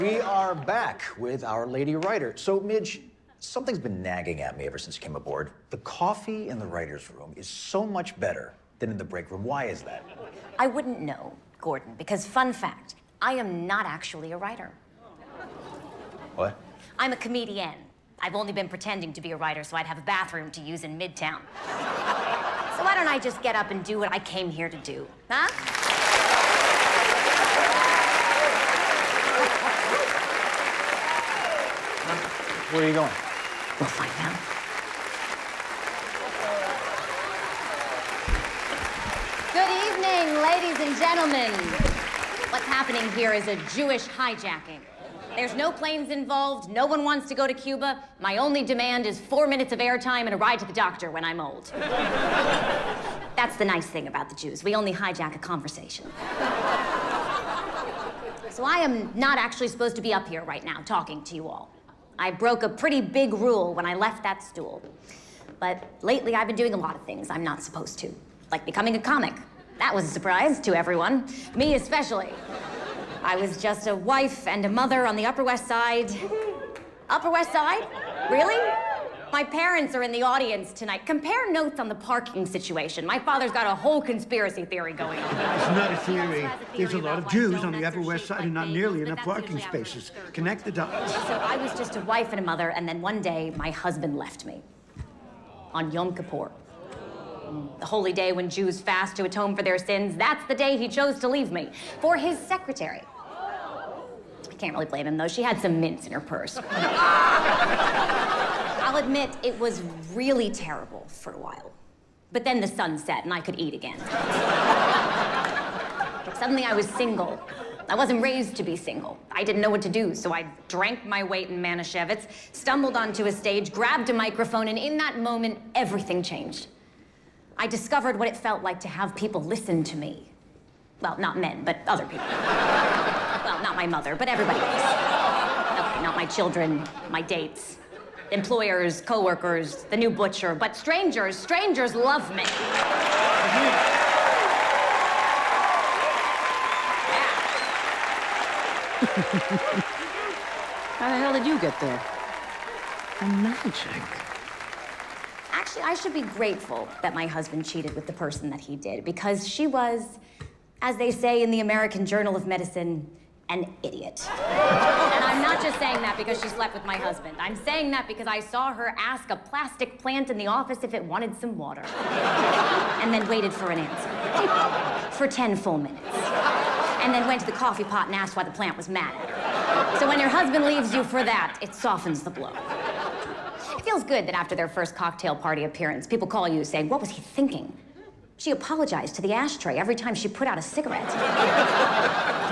We are back with our lady writer. So, Midge, something's been nagging at me ever since you came aboard. The coffee in the writer's room is so much better than in the break room. Why is that? I wouldn't know, Gordon, because fun fact, I am not actually a writer. What? I'm a comedian. I've only been pretending to be a writer so I'd have a bathroom to use in Midtown. So why don't I just get up and do what I came here to do, huh? Where are you going? We'll find out. Good evening, ladies and gentlemen. What's happening here is a Jewish hijacking. There's no planes involved, no one wants to go to Cuba. My only demand is 4 minutes of airtime and a ride to the doctor when I'm old. That's the nice thing about the Jews. We only hijack a conversation. So I am not actually supposed to be up here right now talking to you all. I broke a pretty big rule when I left that stool. But lately I've been doing a lot of things I'm not supposed to, like becoming a comic. That was a surprise to everyone, me especially. I was just a wife and a mother on the Upper West Side. Upper West Side? Really? My parents are in the audience tonight. Compare notes on the parking situation. My father's got a whole conspiracy theory going on. It's not a theory. There's a lot of Jews on the Upper West Side and not nearly enough parking spaces. Connect the dots. So I was just a wife and a mother, and then one day, my husband left me. On Yom Kippur. The holy day when Jews fast to atone for their sins, that's the day he chose to leave me. For his secretary. I can't really blame him, though. She had some mints in her purse. I'll admit, it was really terrible for a while. But then the sun set and I could eat again. Suddenly I was single. I wasn't raised to be single. I didn't know what to do, so I drank my weight in Manischewitz, stumbled onto a stage, grabbed a microphone, and in that moment, everything changed. I discovered what it felt like to have people listen to me. Well, not men, but other people. Well, not my mother, but everybody else. Okay, not my children, my dates. Employers, coworkers, the new butcher, but strangers love me. How the hell did you get there? The magic. Actually, I should be grateful that my husband cheated with the person that he did, because she was, as they say in the American Journal of Medicine, an idiot. And I'm not just saying that because she slept with my husband. I'm saying that because I saw her ask a plastic plant in the office if it wanted some water. And then waited for an answer. For 10 full minutes. And then went to the coffee pot and asked why the plant was mad at her. So when your husband leaves you for that, it softens the blow. It feels good that after their first cocktail party appearance, people call you saying, "What was he thinking?" She apologized to the ashtray every time she put out a cigarette.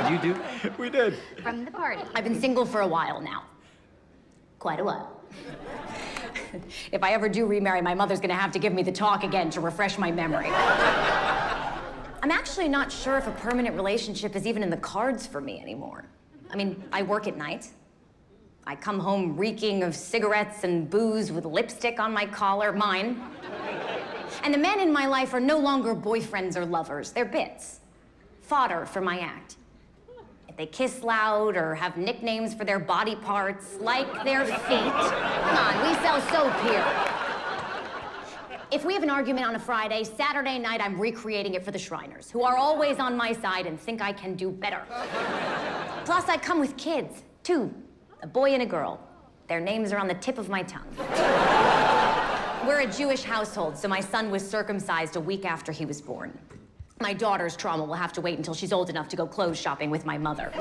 Did you do? We did. From the party. I've been single for a while now. Quite a while. If I ever do remarry, my mother's gonna have to give me the talk again to refresh my memory. I'm actually not sure if a permanent relationship is even in the cards for me anymore. I mean, I work at night. I come home reeking of cigarettes and booze with lipstick on my collar, mine. And the men in my life are no longer boyfriends or lovers. They're bits. Fodder for my act. If they kiss loud or have nicknames for their body parts, like their feet. Come on, we sell soap here. If we have an argument on a Friday, Saturday night I'm recreating it for the Shriners, who are always on my side and think I can do better. Plus, I come with kids, 2, a boy and a girl. Their names are on the tip of my tongue. We're a Jewish household, so my son was circumcised a week after he was born. My daughter's trauma will have to wait until she's old enough to go clothes shopping with my mother.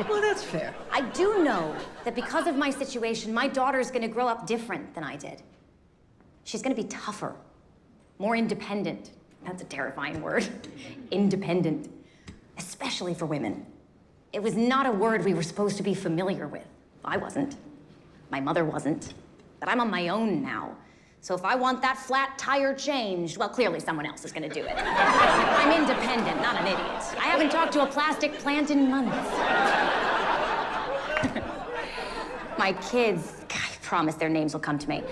Well, that's fair. I do know that because of my situation, my daughter's gonna grow up different than I did. She's gonna be tougher, more independent. That's a terrifying word. Independent. Especially for women. It was not a word we were supposed to be familiar with. I wasn't. My mother wasn't. But I'm on my own now. So if I want that flat tire changed, well, clearly someone else is gonna do it. I'm independent, not an idiot. I haven't talked to a plastic plant in months. My kids, I promise their names will come to me.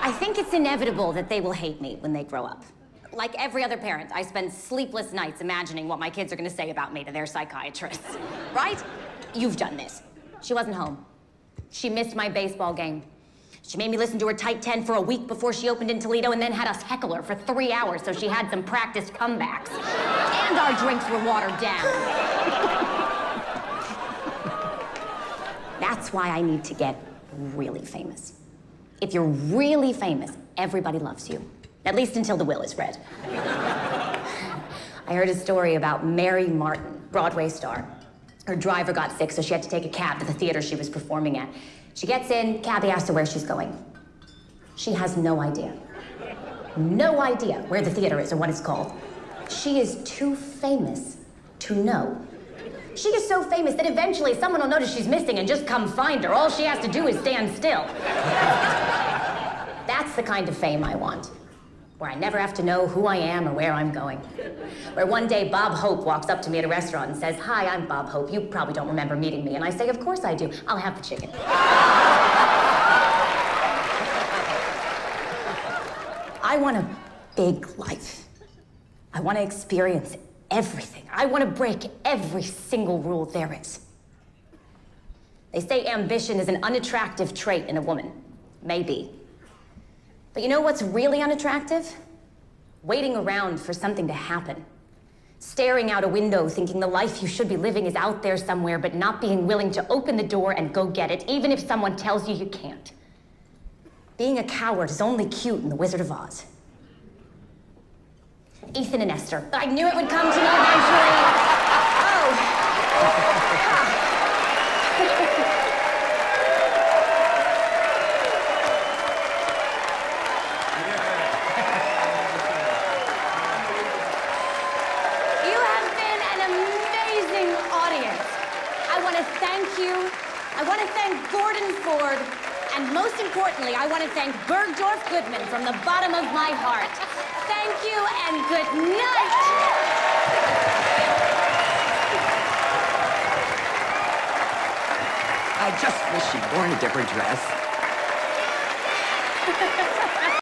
I think it's inevitable that they will hate me when they grow up. Like every other parent, I spend sleepless nights imagining what my kids are gonna say about me to their psychiatrists. Right? You've done this. She wasn't home. She missed my baseball game. She made me listen to her tight 10 for a week before she opened in Toledo and then had us heckle her for 3 hours so she had some practiced comebacks. And our drinks were watered down. That's why I need to get really famous. If you're really famous, everybody loves you. At least until the will is read. I heard a story about Mary Martin, Broadway star. Her driver got sick, so she had to take a cab to the theater she was performing at. She gets in, cabbie asks her where she's going. She has no idea. No idea where the theater is or what it's called. She is too famous to know. She is so famous that eventually someone will notice she's missing and just come find her. All she has to do is stand still. That's the kind of fame I want, where I never have to know who I am or where I'm going. Where one day Bob Hope walks up to me at a restaurant and says, "Hi, I'm Bob Hope. You probably don't remember meeting me." And I say, "Of course I do. I'll have the chicken." I want a big life. I want to experience everything. I want to break every single rule there is. They say ambition is an unattractive trait in a woman. Maybe. But you know what's really unattractive? Waiting around for something to happen. Staring out a window thinking the life you should be living is out there somewhere, but not being willing to open the door and go get it, even if someone tells you you can't. Being a coward is only cute in The Wizard of Oz. Ethan and Esther. I knew it would come to me eventually. Oh. You have been an amazing audience. I want to thank you. I want to thank Gordon Ford. And most importantly, I want to thank Bergdorf Goodman from the bottom of my heart. Thank you and good night. I just wish she'd worn a different dress.